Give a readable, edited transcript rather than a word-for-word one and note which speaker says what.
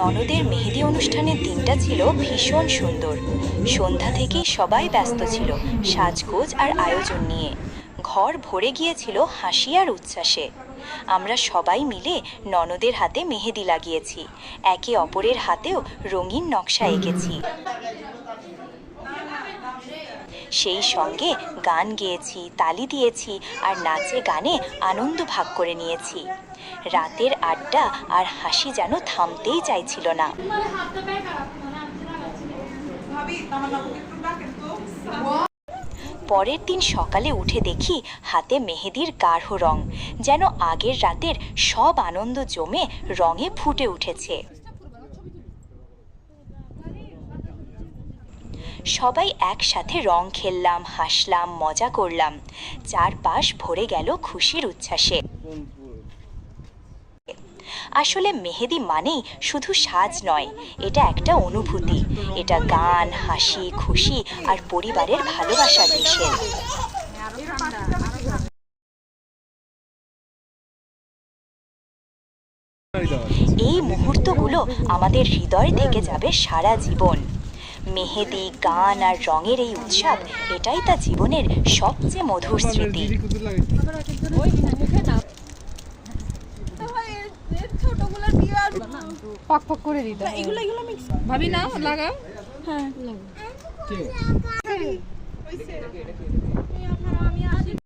Speaker 1: ননদের মেহেদি অনুষ্ঠানের দিনটা ছিল ভীষণ সুন্দর। সন্ধ্যা থেকেই সবাই ব্যস্ত ছিল সাজগোজ আর আয়োজন নিয়ে। ঘর ভরে গিয়েছিল হাসি আর উচ্ছ্বাসে। আমরা সবাই মিলে ননদের হাতে মেহেদি লাগিয়েছি, একে অপরের হাতেও রঙিন নকশা এঁকেছি। সেই সঙ্গে গান গেয়েছি, তালি দিয়েছি আর নাচে গানে আনন্দ ভাগ করে নিয়েছি। রাতের আড্ডা আর হাসি যেন থামতেই চাইছিল না। পরের দিন সকালে উঠে দেখি হাতে মেহেদির গাঢ় রং, যেন আগের রাতের সব আনন্দ জমে রঙে ফুটে উঠেছে। সবাই একসাথে রং খেললাম, হাসলাম, মজা করলাম। চারপাশ ভরে গেল খুশির উচ্ছ্বাসে। আসলে মেহেদি মানেই শুধু সাজ নয়, এটা একটা অনুভূতি। এটা গান, হাসি, খুশি আর পরিবারের ভালোবাসার মিশেল। এই মুহূর্তগুলো আমাদের হৃদয় থেকে যাবে সারা জীবন। মেহেদি, গান আর রঙের এই উৎসব, এটাই তা জীবনের সবচেয়ে মধুর স্মৃতি।
Speaker 2: পাক পাক করে দিতে এগুলো মিক্স ভাবি না লাগাও। হ্যাঁ